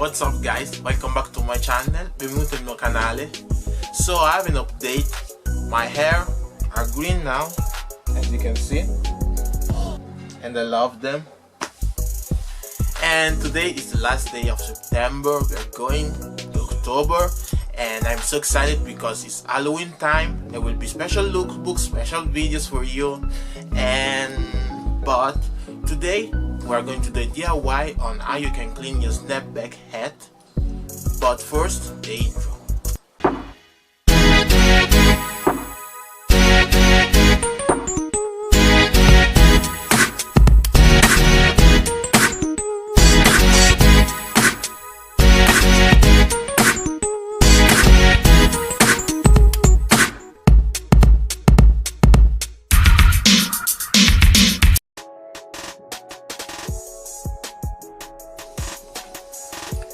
What's up guys, welcome back to my channel, benvenuti al mio canale. So I have an update. My hair are green now, as you can see, and I love them. And today is the last day of September. We are going to October, and I'm so excited because it's Halloween time. There will be special lookbooks, special videos for you. But today we are going to do a DIY on how you can clean your snapback hat. But first, the intro.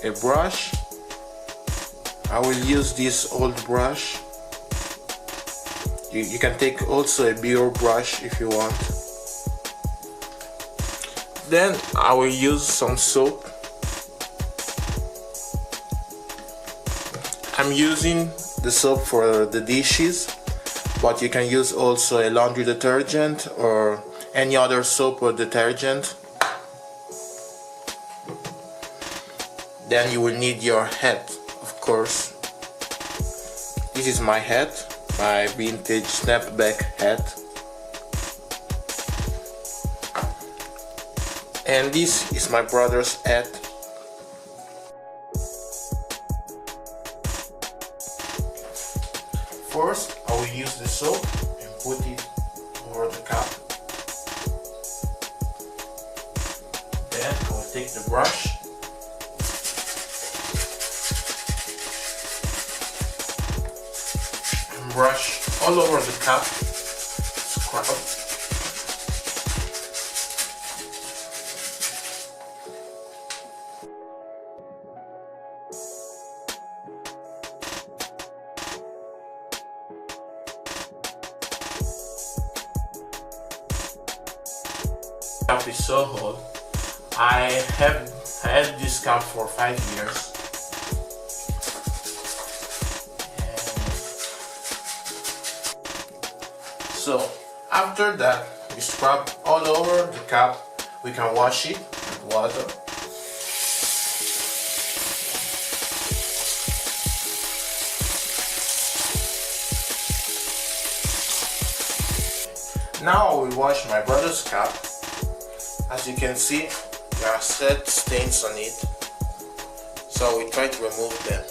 A brush. I will use this old brush. You can take also a bigger brush if you want. Then I will use some soap. I'm using the soap for the dishes, but you can use also a laundry detergent or any other soap or detergent. Then you will need your hat, of course. This is my hat, my vintage snapback hat. And this is my brother's hat. First, I will use the soap and put it over the cap. Then I will take the brush and brush all over the cap. Scrub. Cap is so old. I had this cap for 5 years. So after that, we scrub all over the cap. We can wash it with water. Now I will wash my brother's cap. As you can see, there are set stains on it, so we try to remove them.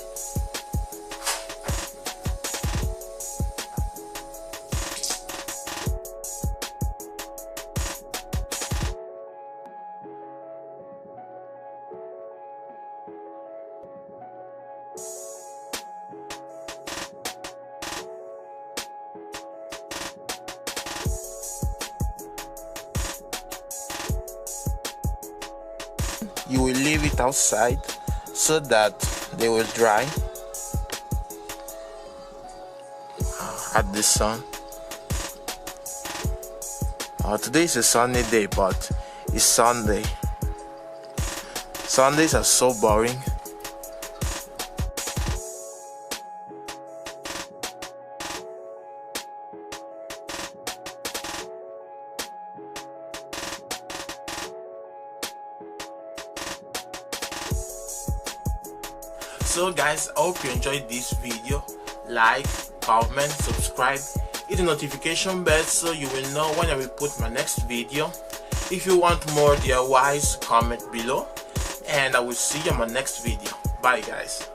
You will leave it outside so that they will dry at the sun. Today is a sunny day, but it's Sunday. Sundays are so boring. So guys, I hope you enjoyed this video. Like, comment, subscribe, hit the notification bell so you will know when I will put my next video. If you want more DIYs, comment below, and I will see you in my next video. Bye guys.